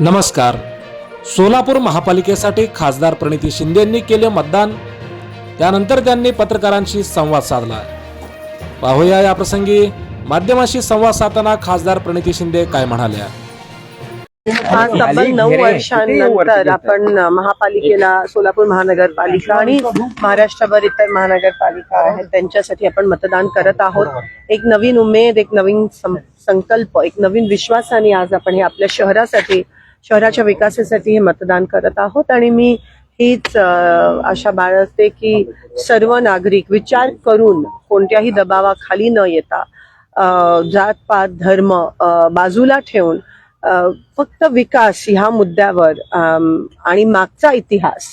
नमस्कार. सोलापूर महापालिकेसाठी खासदार प्रणिती शिंदेंनी केले मतदान. त्यानंतर त्यांनी पत्रकारांशी संवाद साधला. पाहूया या प्रसंगी माध्यमांशी संवाद साधताना खासदार प्रणिती शिंदे काय म्हणाल्या. आज तब्बल 9 वर्षांनंतर आपण महापालिकेला, सोलापूर महानगरपालिका आणि महाराष्ट्रभर इतर महानगरपालिका आहेत त्यांच्यासाठी आपण मतदान करत आहोत. एक नवीन उमेद, एक नवीन संकल्प, एक नवीन विश्वासाने आज आपण हे आपल्या शहरासाठी, शहराच्या विकासासाठी हे मतदान करत आहोत. आणि मी हीच आशा बाळगते की सर्व नागरिक विचार करून कोणत्याही दबावाखाली न येता, जातपात धर्म बाजूला ठेवून फक्त विकास ह्या मुद्द्यावर आणि मागचा इतिहास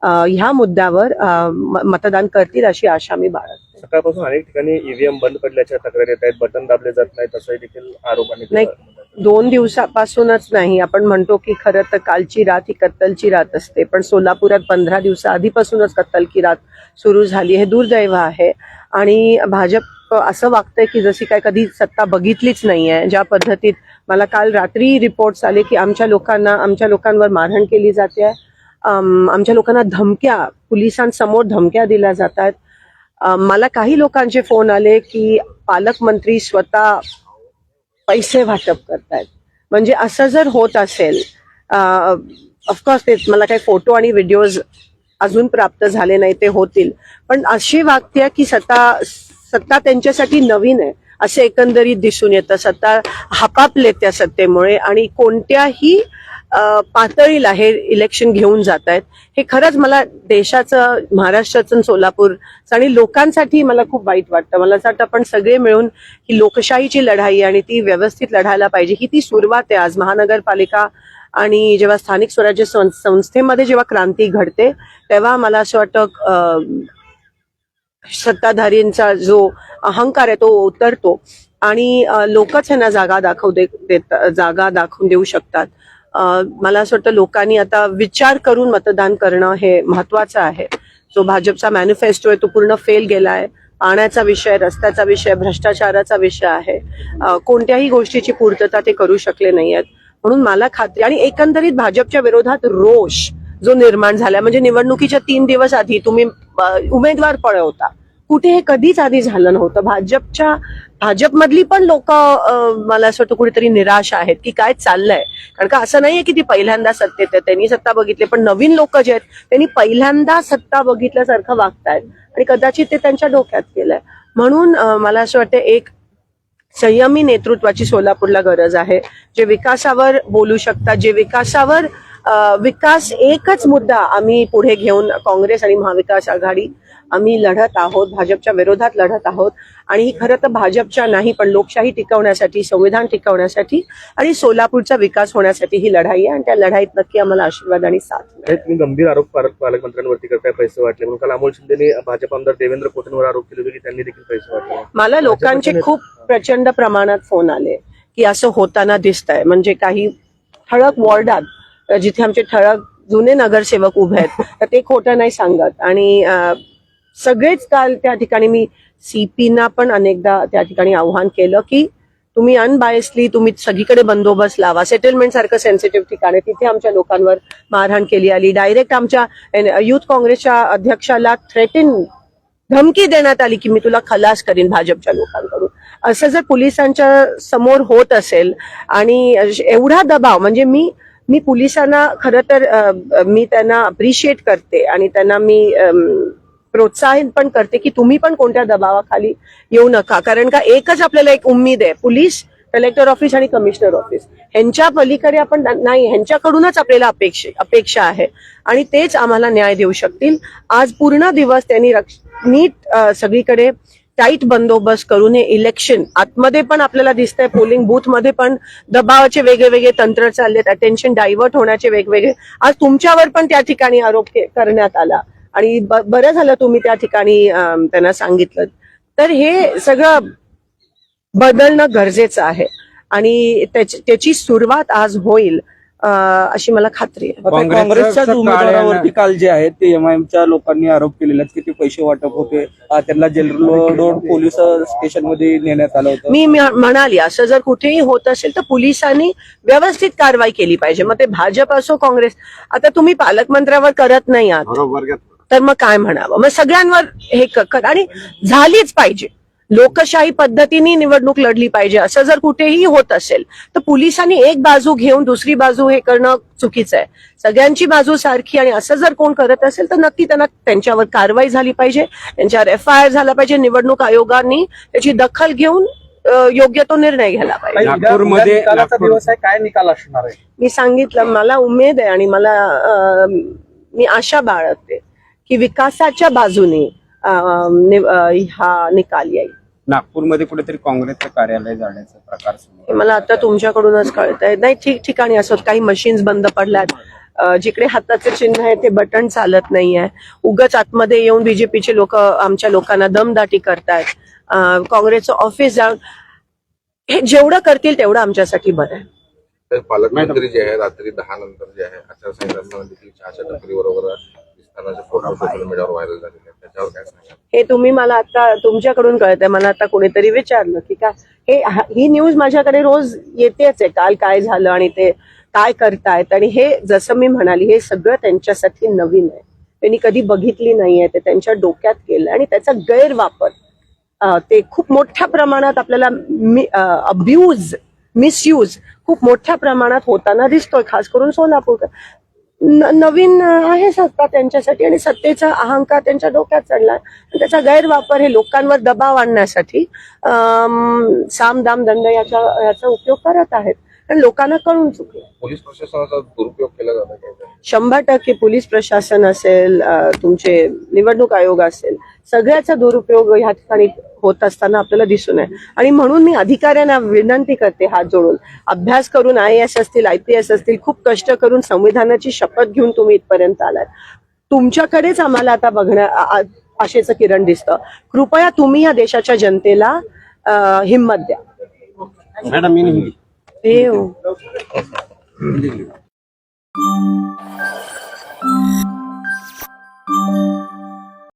ह्या मुद्द्यावर मतदान करतील अशी आशा मी बाळगते. सकाळपासून अनेक ठिकाणी ईव्हीएम बंद पडल्याच्या तक्रारी येत आहेत, बटन दाबले जात नाहीत असंही देखील आरोप नाही. 2 दिवसापासूनच नाही, आपण म्हणतो की खरं तर कालची रात ही कत्तलची रात असते, पण सोलापुरात 15 दिवसाआधीपासूनच कत्तल की रात सुरू झाली. हे दुर्दैव आहे. आणि भाजप असं वागतंय की जशी काय कधी सत्ता बघितलीच नाहीये. ज्या पद्धतीत मला काल रात्री रिपोर्ट्स आले की आमच्या लोकांवर मारहाण केली जाते, आमच्या लोकांना धमक्या, पोलिसांसमोर धमक्या दिल्या जातात. मला काही लोकांचे फोन आले की पालकमंत्री स्वतः पैसे वाटप करतायत. म्हणजे असं जर होत असेल, ऑफकोर्स ते मला काही फोटो आणि व्हिडिओज अजून प्राप्त झाले नाही, ते होतील, पण अशी वागते की सत्ता त्यांच्यासाठी नवीन आहे असे एकंदरीत दिसून येतं. सत्ता हापापले त्या सत्तेमुळे आणि कोणत्याही पातळीला हे इलेक्शन घेऊन जात आहेत. हे खरंच मला देशाचं, महाराष्ट्राचं, सोलापूरचं आणि लोकांसाठी मला खूप वाईट वाटतं. मला असं वाटतं आपण सगळे मिळून ही लोकशाहीची लढाई आणि ती व्यवस्थित लढायला पाहिजे. ही ती सुरुवात आहे. आज महानगरपालिका आणि जेव्हा स्थानिक स्वराज्य संस्थेमध्ये जेव्हा क्रांती घडते तेव्हा मला असं वाटतं सत्ताधारींचा जो अहंकार आहे तो उतरतो आणि लोकच ह्यांना जागा दाखवून देऊ शकतात. मला असं वाटतं लोकांनी आता विचार करून मतदान करणं हे महत्वाचं आहे. जो भाजपचा मॅनिफेस्टो आहे तो पूर्ण फेल गेलाय. पाण्याचा विषय, रस्त्याचा विषय, भ्रष्टाचाराचा विषय आहे. कोणत्याही गोष्टीची पूर्तता ते करू शकले नाहीयेत. म्हणून मला खात्री, आणि एकंदरीत भाजपच्या विरोधात रोष जो निर्माण झाला, म्हणजे निवडणुकीच्या 3 दिवस आधी तुम्ही उमेदवार पळवता, कुठे हे कधीच आधी झालं नव्हतं. भाजपमधली पण लोक मला असं वाटतं कुठेतरी निराश आहेत की काय चाललंय. कारण का असं नाहीये की ती पहिल्यांदा सत्तेत आहे, त्यांनी सत्ता बघितली, पण नवीन लोक जे आहेत त्यांनी पहिल्यांदा सत्ता बघितल्यासारखं वागतायत आणि कदाचित ते त्यांच्या डोक्यात केलंय. म्हणून मला असं वाटतं एक संयमी नेतृत्वाची सोलापूरला गरज आहे, जे विकासावर बोलू शकतात, जे विकास एकच मुद्दा आम्ही पुढे घेऊन काँग्रेस आणि महाविकास आघाडी आम्ही लढत आहोत, भाजपच्या विरोधात लढत आहोत. आणि ही खरं तर भाजपच्या नाही पण लोकशाही टिकवण्यासाठी, संविधान टिकवण्यासाठी आणि सोलापूरचा विकास होण्यासाठी ही लढाई आहे. आणि त्या लढाईत नक्की आम्हाला आशीर्वाद आणि साथ मिळेल. तुम्ही गंभीर आरोप पालकमंत्र्यांवरती करताय, पैसे वाटले म्हणून. काल अमोल शिंदेने भाजप आमदार देवेंद्र खोटेंवर आरोप केले होते की त्यांनी देखील पैसे वाटले. मला लोकांचे खूप प्रचंड प्रमाणात फोन आले की असं होताना दिसतंय. म्हणजे काही ठळक वॉर्डात जिथे आमचे ठळक जुने नगरसेवक उभे आहेत तर ते खोटं नाही सांगत. आणि सगळेच काल त्या ठिकाणी मी सीपीना पण अनेकदा त्या ठिकाणी आव्हान केलं की तुम्ही अनबायसली तुम्ही सगळीकडे बंदोबस्त लावा. सेटलमेंट सारखं सेन्सिटिव्ह ठिकाण आहे तिथे आमच्या लोकांवर मारहाण केली आली. डायरेक्ट आमच्या युथ काँग्रेसच्या अध्यक्षाला धमकी देण्यात आली की मी तुला खलास करीन भाजपच्या लोकांकडून. असं जर पोलिसांच्या समोर होत असेल आणि एवढा दबाव, म्हणजे मी पोलिसांना खरं तर मी त्यांना अप्रिशिएट करते आणि त्यांना मी प्रोत्साहन पण करते की तुम्ही पण कोणत्या दबावाखाली येऊ नका. कारण का एकच आपल्याला एक उम्मीद आहे, पोलीस, कलेक्टर ऑफिस आणि कमिशनर ऑफिस, ह्यांच्या पलीकडे आपण नाही, ह्यांच्याकडूनच आपल्याला अपेक्षा आहे आणि तेच आम्हाला न्याय देऊ शकतील. आज पूर्ण दिवस त्यांनी नीट सगळीकडे टाईट बंदोबस्त करून हे इलेक्शन आतमध्ये पण आपल्याला दिसतंय, पोलिंग बूथ मध्ये पण दबावाचे वेगवेगळे तंत्र चाललेत, अटेन्शन डायव्हर्ट होण्याचे वेगवेगळे. आज तुमच्यावर पण त्या ठिकाणी आरोप करण्यात आला आणि बरं झालं तुम्ही त्या ठिकाणी त्यांना सांगितलं. तर हे सगळं बदलणं गरजेचं आहे आणि त्याची सुरुवात आज होईल. अशी मला खात्री आहे. काँग्रेसच्याच उमेदवारावरती काल जे आहे ते एमआयएमच्या लोकांनी आरोप केलेले आहेत की ते पैसे वाटप होते. त्यांना जेलरोड पोलीस स्टेशन मध्ये नेण्यात आलं होतं. मी म्हणाली असं जर कुठेही होत असेल तर पोलिसांनी व्यवस्थित कारवाई केली पाहिजे. मग ते भाजप असो काँग्रेस. आता तुम्ही पालकमंत्र्यावर करत नाही आहात तर मग काय म्हणावं. मग सगळ्यांवर हे आणि झालीच पाहिजे. लोकशाही पद्धतीने निवडणूक लढली पाहिजे. असं जर कुठेही होत असेल तर पोलिसांनी एक बाजू घेऊन दुसरी बाजू हे करणं चुकीचं आहे. सगळ्यांची बाजू सारखी आणि असं जर कोण करत असेल तर नक्की त्यांच्यावर कारवाई झाली पाहिजे. त्यांच्यावर FIR झाला पाहिजे. निवडणूक आयोगाने त्याची दखल घेऊन योग्य तो निर्णय घ्यायला पाहिजे. नागपूरमध्ये दिवस आहे, काय निकाल असणार आहे? मी सांगितलं मला उमेद आहे आणि मी आशा बाळगते की विकासाच्या बाजूने हा निकाल येईल. नागपूरमध्ये कुठेतरी काँग्रेसचं कार्यालय जाण्याचा प्रकार हे मला आता तुमच्याकडूनच कळतंय. नाही ठिकठिकाणी असत काही मशीन्स बंद पडल्यात. जिकडे हाताचे चिन्ह आहे ते बटन चालत नाहीये. उगाच आतमध्ये येऊन बीजेपीचे लोक आमच्या लोकांना दमदाटी करतायत. काँग्रेसचं ऑफिस जाऊन हे जेवढं करतील तेवढं आमच्यासाठी बरं आहे. तर पालकमंत्री जे आहे रात्री 10 नंतर जे आहे आचारसंहिता देखील चहाच्या टपरी बरोबर दिसतानाचे फोटो सोशल मीडियावर व्हायरल झालेले आहेत. त्याच्यावर काय सांगा? हे तुम्ही मला आता तुमच्याकडून कळतंय. मला आता कोणीतरी विचारलं की काय ही न्यूज माझ्याकडे रोज येतेच आहे. काल काय झालं आणि ते काय करतायत आणि हे जसं मी म्हणाली हे सगळं त्यांच्यासाठी नवीन आहे. त्यांनी कधी बघितली नाहीये. ते त्यांच्या डोक्यात केलं आणि त्याचा गैरवापर ते खूप मोठ्या प्रमाणात आपल्याला मिसयूज खूप मोठ्या प्रमाणात होताना दिसतोय. खास करून सोलापूर नवीन आहे सत्ता त्यांच्यासाठी आणि सत्तेचा अहंकार त्यांच्या डोक्यात चढला. त्याचा गैरवापर हे लोकांवर दबाव आणण्यासाठी साम दाम दंड याचा उपयोग करत आहेत. कारण लोकांना कळून चुकलं. पोलीस प्रशासनाचा दुरुपयोग केला जातो. 100% पोलीस प्रशासन असेल, तुमचे निवडणूक आयोग असेल, सगळ्याचा दुरुपयोग ह्या ठिकाणी होत असताना आपल्याला दिसून आहे. आणि म्हणून मी अधिकाऱ्यांना विनंती करते हात जोडून, अभ्यास करून IAS असतील IPS असतील, खूप कष्ट करून संविधानाची शपथ घेऊन तुम्ही इथपर्यंत आलात. तुमच्याकडेच आम्हाला आता आशेचं किरण दिसतं. कृपया तुम्ही या देशाच्या जनतेला हिंमत द्या. मॅडम हे